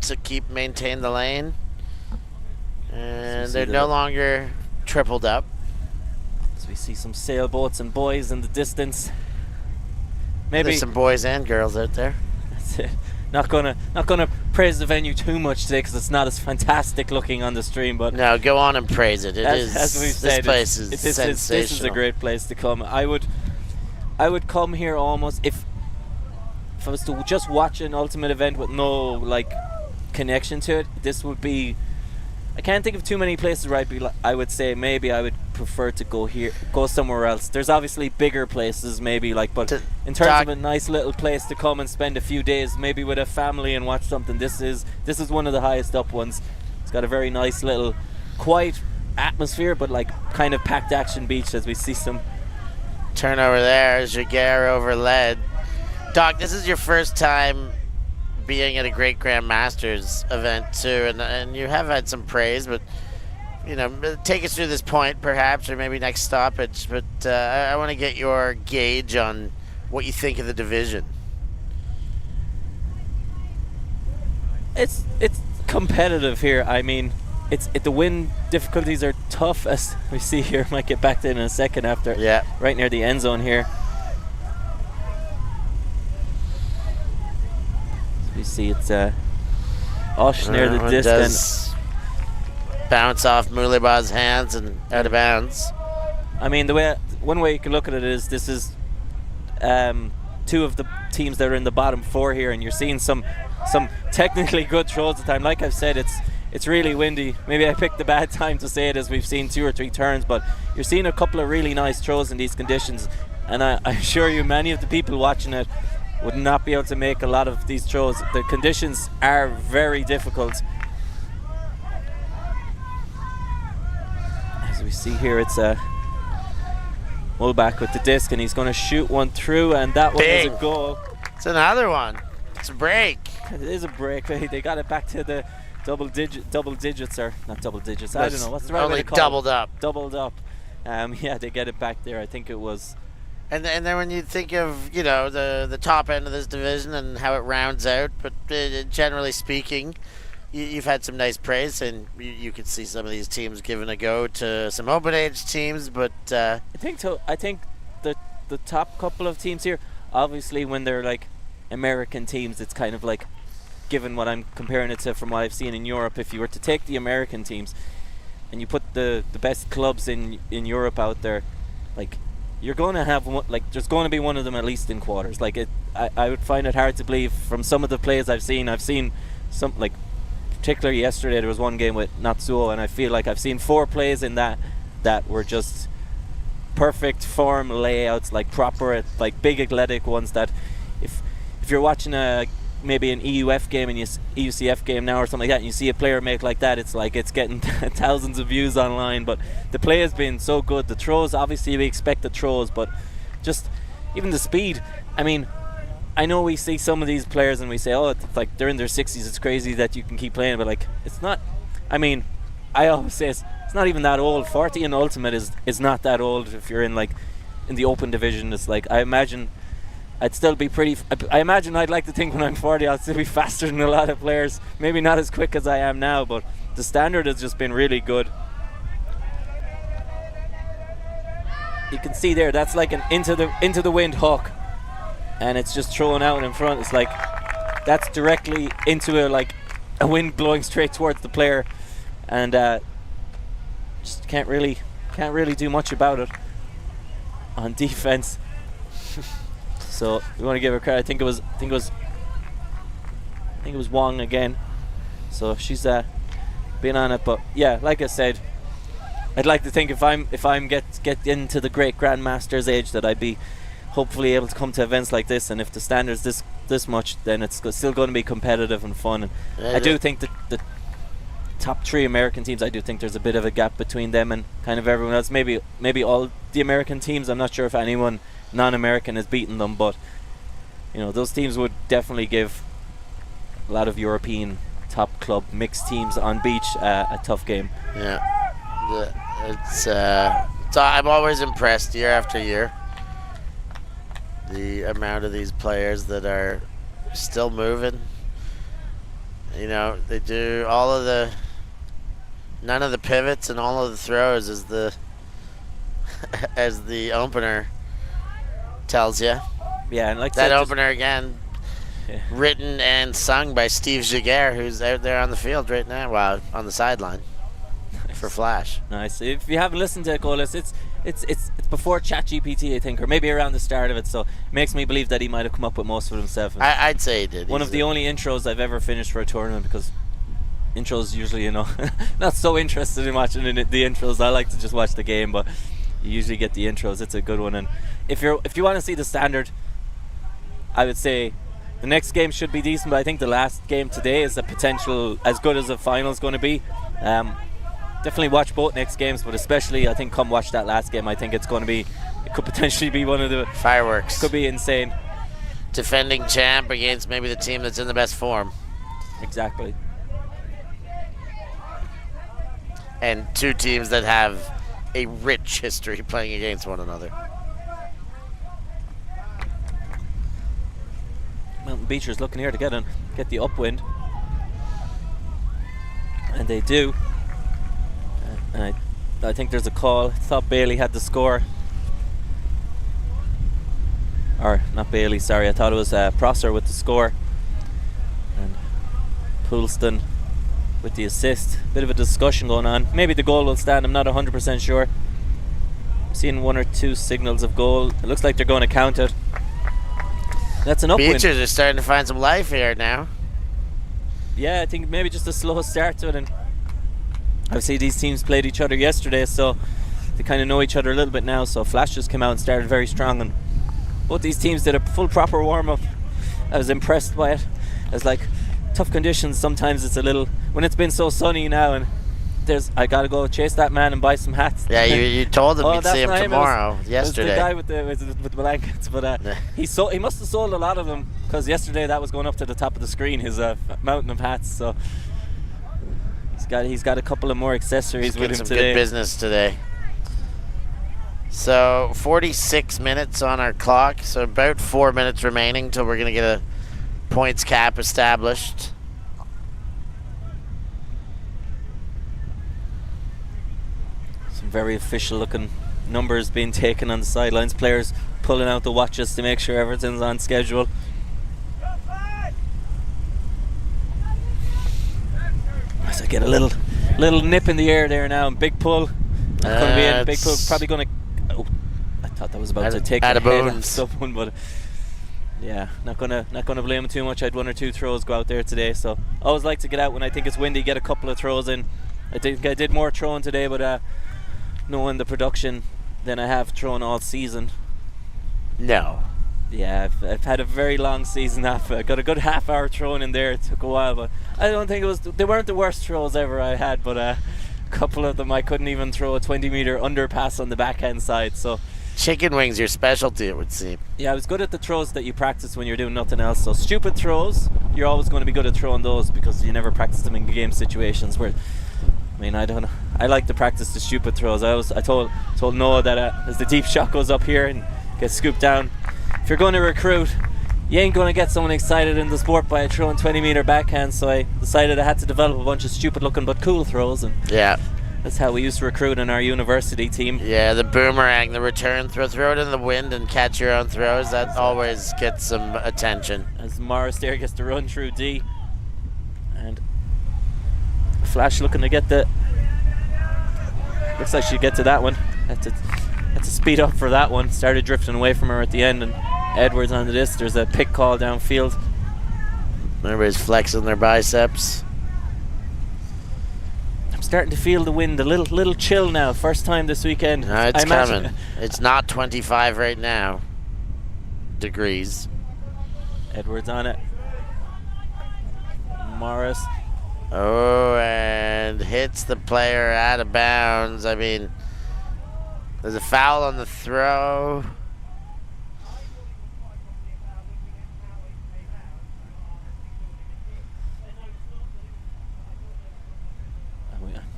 Speaker 3: to maintain the lane, and they're no longer tripled up.
Speaker 2: So we see some sailboats and boys in the distance. Maybe
Speaker 3: there's some boys and girls out there.
Speaker 2: That's it. Not gonna praise the venue too much today because it's not as fantastic looking on the stream. But
Speaker 3: no, go on and praise it.
Speaker 2: As we've said,
Speaker 3: this place is sensational.
Speaker 2: This is a great place to come. I would come here almost if I was to just watch an Ultimate event with no like connection to it. This would be. I can't think of too many places where I would say maybe I would prefer to go somewhere else. There's obviously bigger places maybe but in terms of a nice little place to come and spend a few days maybe with a family and watch something, this is one of the highest up ones. It's got a very nice little quiet atmosphere but like kind of packed action beach as we see some
Speaker 3: turnover there. Jaguar over lead. Doc, this is your first time being at a Great Grand Masters event too, and you have had some praise, but you know, take us through this point perhaps, or maybe next stoppage. But I want to get your gauge on what you think of the division.
Speaker 2: It's competitive here. I mean, the win difficulties are tough, as we see here. Might get back to it in a second after.
Speaker 3: Yeah.
Speaker 2: Right near the end zone here. We see it's Osh near the distance.
Speaker 3: Bounce off Muliba's hands and out of bounds.
Speaker 2: I mean, one way you can look at it is this is two of the teams that are in the bottom four here, and you're seeing some technically good throws at the time. Like I've said, it's really windy. Maybe I picked the bad time to say it, as we've seen 2 or 3 turns, but you're seeing a couple of really nice throws in these conditions, and I assure you many of the people watching it would not be able to make a lot of these throws. The conditions are very difficult. As we see here, it's a Mulback with the disc, and he's going to shoot one through, and that one is a goal.
Speaker 3: It's another one. It's a break.
Speaker 2: It is a break. They got it back to the double digits, or not double digits. I don't know what's the right way to call
Speaker 3: doubled
Speaker 2: it.
Speaker 3: up.
Speaker 2: Doubled up. Yeah, they get it back there. I think it was.
Speaker 3: And then when you think of, you know, the top end of this division and how it rounds out, but generally speaking, you've had some nice praise, and you could see some of these teams giving a go to some open age teams, but
Speaker 2: I think the top couple of teams here, obviously when they're like American teams, it's kind of like, given what I'm comparing it to from what I've seen in Europe, if you were to take the American teams and you put the best clubs in Europe out there, like, you're going to have one, like, there's going to be one of them at least in quarters. Like, I would find it hard to believe from some of the plays I've seen some, like, particularly yesterday there was one game with Natsuo, and I feel like I've seen 4 plays in that were just perfect form layouts, like proper, like big athletic ones that if you're watching maybe an EUF game and EUCF game now or something like that, and you see a player make like that, it's like it's getting thousands of views online. But the play has been so good. The throws, obviously we expect the throws, but just even the speed. I mean, I know we see some of these players and we say, oh, it's like they're in their 60s, it's crazy that you can keep playing, but like, it's not. I mean, I always say it's not even that old. 40 in Ultimate is not that old if you're in the open division. It's like, I imagine I'd still be I imagine I'd like to think when I'm 40 I'll still be faster than a lot of players. Maybe not as quick as I am now, but the standard has just been really good. You can see there, that's like an into the wind hook, and it's just thrown out in front. It's like that's directly into a wind blowing straight towards the player, and just can't really do much about it on defense. So we want to give her credit. I think it was Wong again. So she's been on it. But yeah, like I said, I'd like to think if I'm get into the great grandmasters age, that I'd be hopefully able to come to events like this. And if the standard's this much, then it's still going to be competitive and fun. And I do think that the top 3 American teams, I do think there's a bit of a gap between them and kind of everyone else. Maybe all the American teams. I'm not sure if anyone non-American has beaten them, but you know, those teams would definitely give a lot of European top club mixed teams on beach a tough game.
Speaker 3: Yeah, I'm always impressed year after year. The amount of these players that are still moving. You know, they do none of the pivots and all of the throws as the opener tells you.
Speaker 2: Yeah, and like
Speaker 3: that opener again, written and sung by Steve Jaguar, who's out there on the field right now, on the sideline for Flash.
Speaker 2: Nice. If you haven't listened to it, Golis, it's before ChatGPT, I think, or maybe around the start of it. So it makes me believe that he might have come up with most of it himself.
Speaker 3: I'd say he did.
Speaker 2: One of the only intros I've ever finished for a tournament, because intros usually, you know, not so interested in watching the intros. I like to just watch the game, but you usually get the intros. It's a good one. And if you want to see the standard, I would say the next game should be decent, but I think the last game today is a potential as good as the final is going to be. Definitely watch both next games, but especially I think come watch that last game. I think it could potentially be one of the
Speaker 3: fireworks.
Speaker 2: Could be insane.
Speaker 3: Defending champ against maybe the team that's in the best form.
Speaker 2: Exactly.
Speaker 3: And 2 teams that have a rich history playing against one another.
Speaker 2: Mountain Beachers looking here to get the upwind, and they do. And I think there's a call. I thought Bailey had the score, or not Bailey. Sorry, I thought it was Prosser with the score, and Poulston with the assist. Bit of a discussion going on. Maybe the goal will stand. I'm not 100% sure. I'm seeing 1 or 2 signals of goal. It looks like they're going to count it. That's an upwind.
Speaker 3: Beachers are starting to find some life here now.
Speaker 2: Yeah, I think maybe just a slow start to it, and obviously these teams played each other yesterday, so they kind of know each other a little bit now. So Flash just came out and started very strong, and both these teams did a full proper warm-up. I was impressed by it. It's like tough conditions. Sometimes it's a little, when it's been so sunny now, and I gotta go chase that man and buy some hats.
Speaker 3: Yeah, you told him you'd see him tomorrow. Yesterday,
Speaker 2: it was the guy with the blankets, but he must have sold a lot of them, because yesterday that was going up to the top of the screen, his mountain of hats. So he's got a couple of more accessories with him
Speaker 3: some
Speaker 2: today.
Speaker 3: Good business today. So 46 minutes on our clock. So about 4 minutes remaining till we're gonna get a points cap established.
Speaker 2: Very official looking numbers being taken on the sidelines, players pulling out the watches to make sure everything's on schedule. So I get a little nip in the air there now, and big pull. Going to be in. Big pull, probably going to. Oh, I thought that was about to take the head off someone, but yeah, not gonna blame him too much. I had 1 or 2 throws go out there today, so I always like to get out when I think it's windy, get a couple of throws in. I think I did more throwing today, but knowing the production than I have thrown all season.
Speaker 3: No.
Speaker 2: Yeah, I've had a very long season. I got a good half-hour throwing in there. It took a while, but I don't think they weren't the worst throws ever I had, but a couple of them I couldn't even throw a 20-meter underpass on the backhand side. So
Speaker 3: chicken wings, your specialty, it would seem.
Speaker 2: Yeah, I was good at the throws that you practice when you're doing nothing else. So stupid throws, you're always going to be good at throwing those, because you never practice them in game situations where, I mean, I don't know. I like to practice the stupid throws. I told Noah that as the deep shot goes up here and gets scooped down, if you're going to recruit, you ain't going to get someone excited in the sport by throwing 20-meter backhand. So I decided I had to develop a bunch of stupid-looking but cool throws, and
Speaker 3: yeah,
Speaker 2: that's how we used to recruit in our university team.
Speaker 3: Yeah, the boomerang, the return throw it in the wind and catch your own throws. That always gets some attention.
Speaker 2: As Morse there gets to run through D, and Flash looking to get the. Looks like she'd get to that one. Had to speed up for that one. Started drifting away from her at the end, and Edwards onto this. There's a pick call downfield.
Speaker 3: Everybody's flexing their biceps.
Speaker 2: I'm starting to feel the wind, a little chill now. First time this weekend.
Speaker 3: No, it's coming. It's not 25 right now. Degrees.
Speaker 2: Edwards on it. Morris.
Speaker 3: Oh, and hits the player out of bounds. I mean, there's a foul on the throw.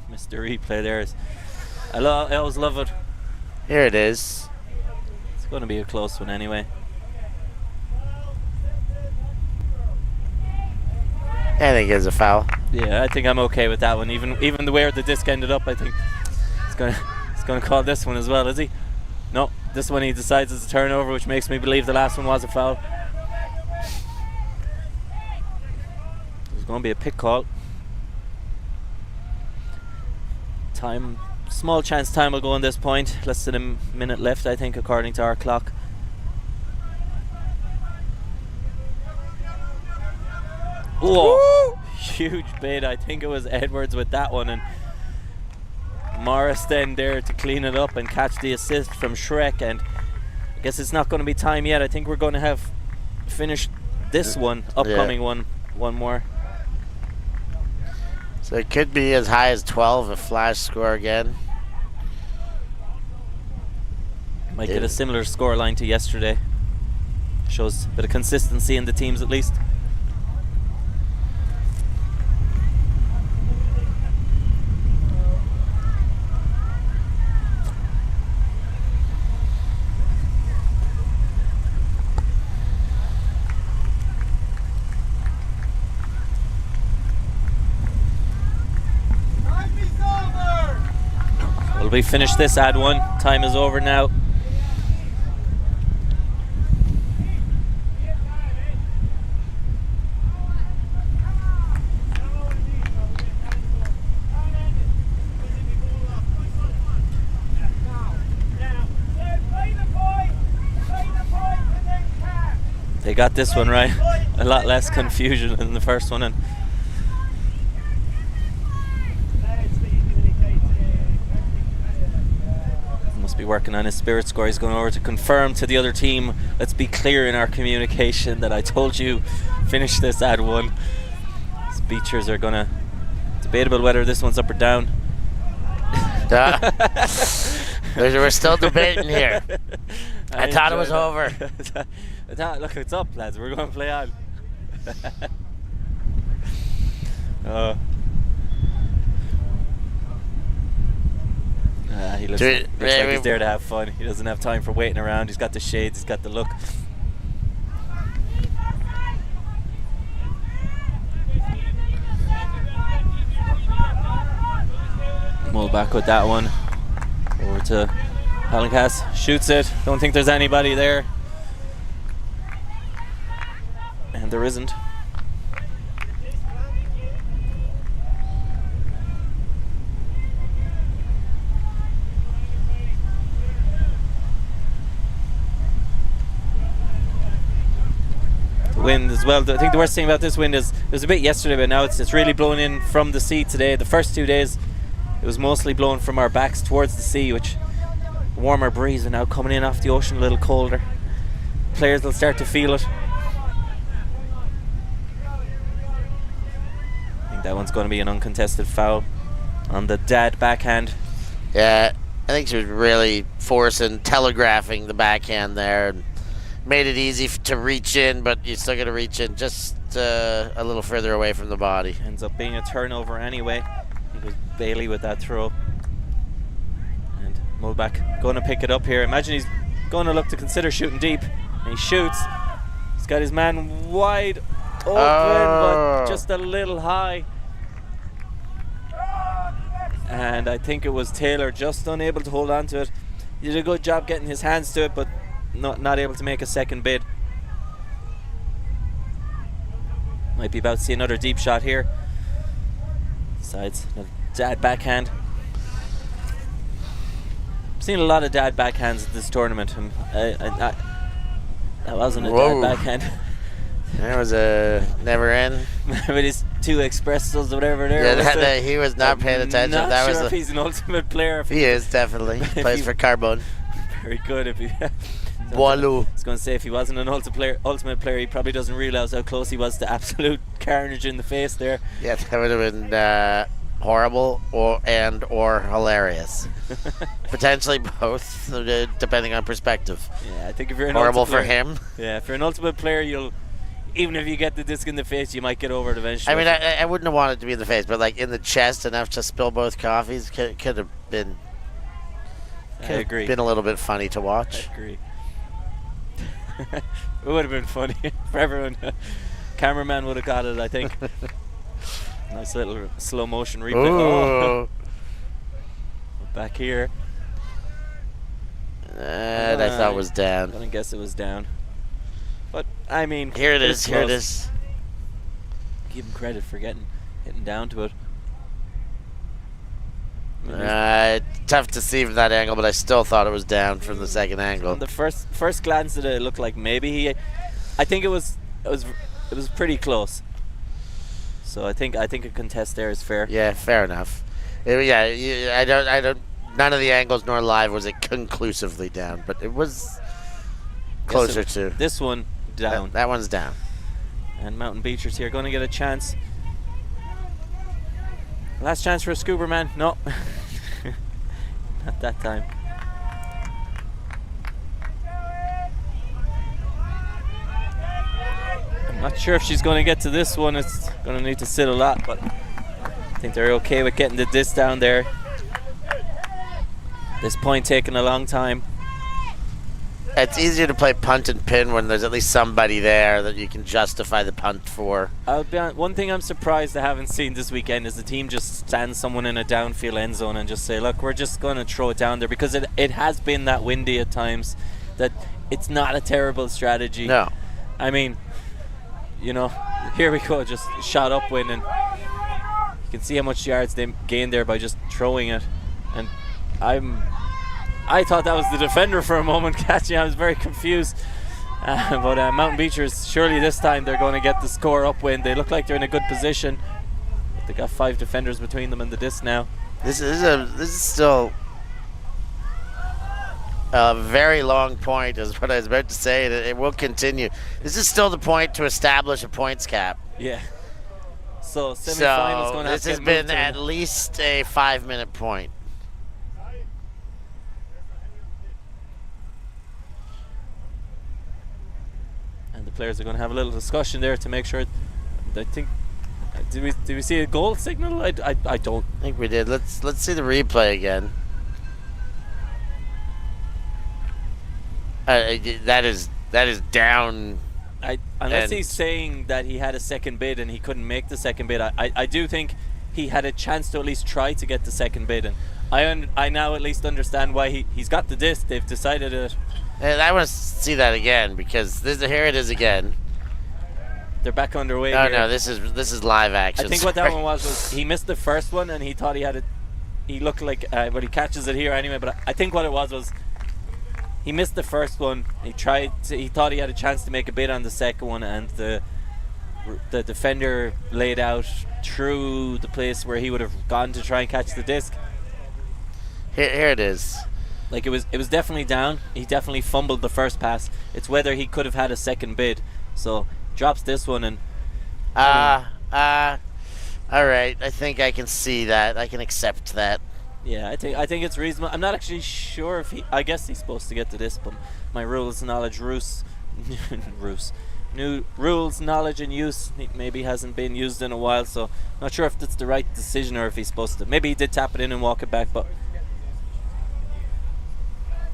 Speaker 2: Missed the replay there. I always love it.
Speaker 3: Here it is.
Speaker 2: It's going to be a close one anyway.
Speaker 3: I think it's a foul.
Speaker 2: Yeah, I think I'm okay with that one. Even the way the disc ended up, I think he's gonna call this one as well, is he? No, this one he decides it's a turnover, which makes me believe the last one was a foul. There's going to be a pick call. Time, small chance time will go on this point. Less than a minute left, I think, according to our clock. Oh, huge bid. I think it was Edwards with that one, and Morris then there to clean it up and catch the assist from Shrek. And I guess it's not going to be time yet. I think we're going to have finished this one, upcoming one more.
Speaker 3: So it could be as high as 12 if Flash score again.
Speaker 2: Might get a similar score line to yesterday. Shows a bit of consistency in the teams at least. We finished this ad one. Time is over now. They got this one right. A lot less confusion than the first one. And be working on his spirit score. He's going over to confirm to the other team, let's be clear in our communication that I told you finish this ad one. Speechers are gonna debatable whether this one's up or down.
Speaker 3: We're still debating here. I thought it was over.
Speaker 2: Look, it's up, lads. We're going to play on. He looks like he's there to have fun. He doesn't have time for waiting around. He's got the shades, he's got the look. Mull back with that one. Over to Palankas. Shoots it. Don't think there's anybody there. And there isn't. Wind as well. I think the worst thing about this wind is it was a bit yesterday, but now it's really blowing in from the sea today. The first 2 days it was mostly blowing from our backs towards the sea, which warmer breeze, and now coming in off the ocean a little colder. Players will start to feel it. I think that one's going to be an uncontested foul on the dad backhand.
Speaker 3: Yeah, I think she was really telegraphing the backhand there. Made it easy to reach in, but you still got to reach in just a little further away from the body.
Speaker 2: Ends up being a turnover anyway. I think it was Bailey with that throw. And Mulback going to pick it up here. Imagine he's going to look to consider shooting deep. And he shoots. He's got his man wide open, but just a little high. And I think it was Taylor just unable to hold on to it. He did a good job getting his hands to it, but not able to make a second bid. Might be about to see another deep shot here. Besides, another dad backhand. I've seen a lot of dad backhands at this tournament. That wasn't a dad backhand.
Speaker 3: There was a never in.
Speaker 2: With his two expressos or whatever there.
Speaker 3: Yeah, he was not paying attention.
Speaker 2: Not
Speaker 3: that
Speaker 2: sure
Speaker 3: was
Speaker 2: if he's an ultimate player.
Speaker 3: He is definitely. Plays for Carbone.
Speaker 2: Very good. If he
Speaker 3: Boileau.
Speaker 2: I was going to say, if he wasn't an ultimate player, he probably doesn't realize how close he was to absolute carnage in the face there.
Speaker 3: Yeah, that would have been horrible or hilarious. Potentially both, depending on perspective.
Speaker 2: Yeah, I think if you're an
Speaker 3: horrible
Speaker 2: ultimate
Speaker 3: for
Speaker 2: player,
Speaker 3: him.
Speaker 2: Yeah, if you're an ultimate player, even if you get the disc in the face, you might get over it eventually.
Speaker 3: I mean, I wouldn't have wanted it to be in the face, but like in the chest enough to spill both coffees could have been.
Speaker 2: I agree.
Speaker 3: Been a little bit funny to watch.
Speaker 2: I agree. It would have been funny for everyone. Cameraman would have got it, I think. Nice little slow motion replay. Oh. Back here.
Speaker 3: That I thought was down.
Speaker 2: I'm gonna guess it was down. But I mean,
Speaker 3: here it is. Here it is.
Speaker 2: Give him credit for hitting down to it.
Speaker 3: Tough to see from that angle, but I still thought it was down from the second angle.
Speaker 2: On the first glance at it, looked like maybe I think it was pretty close. So I think a contest there is fair.
Speaker 3: Yeah, fair enough. I don't. None of the angles nor live was it conclusively down, but it was closer to.
Speaker 2: This one down.
Speaker 3: That one's down.
Speaker 2: And Mountain Beachers here going to get a chance. Last chance for a scuba man. No. Not that time. I'm not sure if she's going to get to this one. It's going to need to sit a lot, but I think they're okay with getting the disc down there. This point taking a long time.
Speaker 3: It's easier to play punt and pin when there's at least somebody there that you can justify the punt for.
Speaker 2: I'll be honest, one thing I'm surprised I haven't seen this weekend is the team just stand someone in a downfield end zone and just say, look, we're just going to throw it down there, because it has been that windy at times that it's not a terrible strategy.
Speaker 3: No.
Speaker 2: I mean, you know, here we go, just shot upwind, and you can see how much yards they gained there by just throwing it. And I thought that was the defender for a moment catching. I was very confused. But Mountain Beachers, surely this time they're going to get the score upwind. They look like they're in a good position. They got 5 defenders between them and the disc now.
Speaker 3: This is still a very long point, is what I was about to say. It will continue. This is still the point to establish a points cap.
Speaker 2: Yeah. So semi-finals going to have to
Speaker 3: this has been at least a 5-minute point.
Speaker 2: Players are going to have a little discussion there to make sure. I think. Did we see a goal signal? I don't
Speaker 3: think we did. Let's see the replay again. That is down.
Speaker 2: Unless he's saying that he had a second bid and he couldn't make the second bid, I do think he had a chance to at least try to get the second bid, and I now at least understand why he's got the disc. They've decided it.
Speaker 3: And I want to see that again, because here it is again.
Speaker 2: They're back underway.
Speaker 3: Oh
Speaker 2: here.
Speaker 3: no, this is live action.
Speaker 2: I think what that one was he missed the first one and he thought he had it. He looked like, but he catches it here anyway. But I think what it was he missed the first one. He thought he had a chance to make a bid on the second one, and the defender laid out through the place where he would have gone to try and catch the disc.
Speaker 3: Here it is.
Speaker 2: Like it was definitely down. He definitely fumbled the first pass. It's whether he could have had a second bid. So drops this one and.
Speaker 3: All right. I think I can see that. I can accept that.
Speaker 2: Yeah, I think it's reasonable. I'm not actually sure if I guess he's supposed to get to this, but my rules knowledge new rules knowledge and use maybe hasn't been used in a while. So not sure if that's the right decision or if he's supposed to. Maybe he did tap it in and walk it back, but.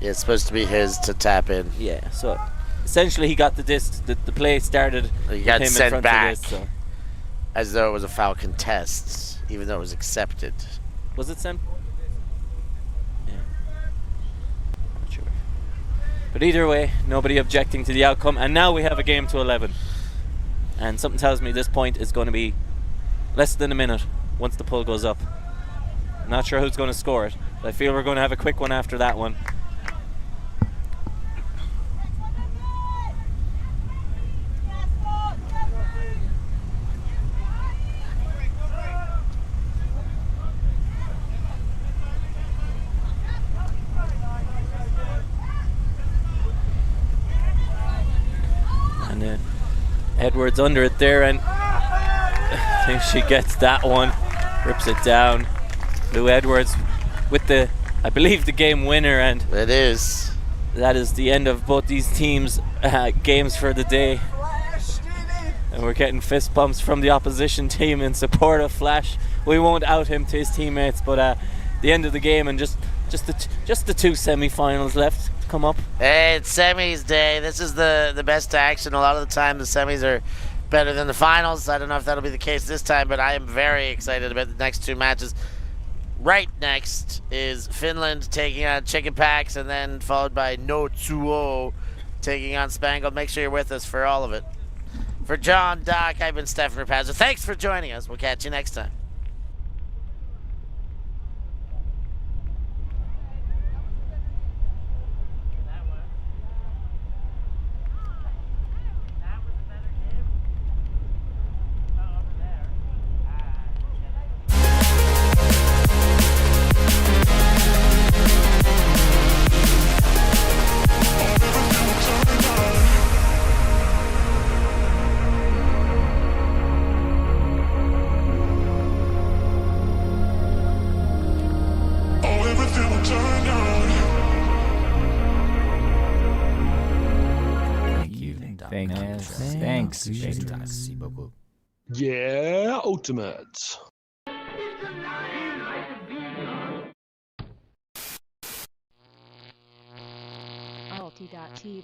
Speaker 3: Yeah, it's supposed to be his to tap in.
Speaker 2: Yeah, so essentially he got the disc. The play started.
Speaker 3: He got
Speaker 2: him
Speaker 3: sent
Speaker 2: in front
Speaker 3: back
Speaker 2: of this, so.
Speaker 3: As though it was a foul contest, even though it was accepted.
Speaker 2: Was it sent? Yeah. Not sure. But either way, nobody objecting to the outcome. And now we have a game to 11. And something tells me this point is going to be less than a minute once the pull goes up. I'm not sure who's going to score it. But I feel we're going to have a quick one after that one. Edwards under it there, and I think she gets that one. Rips it down. Lou Edwards with the, I believe, the game winner, and
Speaker 3: It is.
Speaker 2: that is the end of both these teams' games for the day. And we're getting fist bumps from the opposition team in support of Flash. We won't out him to his teammates, but the end of the game, and just the two semi-finals left to come up.
Speaker 3: Hey, it's semis day. This is the best action. A lot of the time the semis are better than the finals. I don't know if that'll be the case this time, but I am very excited about the next two matches. Right next is Finland taking on Chicken Packs, and then followed by Noot Bootsma taking on Spangled. Make sure you're with us for all of it. For John, Doc, I've been Stefan Rapazzo. Thanks for joining us. We'll catch you next time.
Speaker 5: Thanks.
Speaker 9: Yeah, ultimate.
Speaker 10: Ulti TV.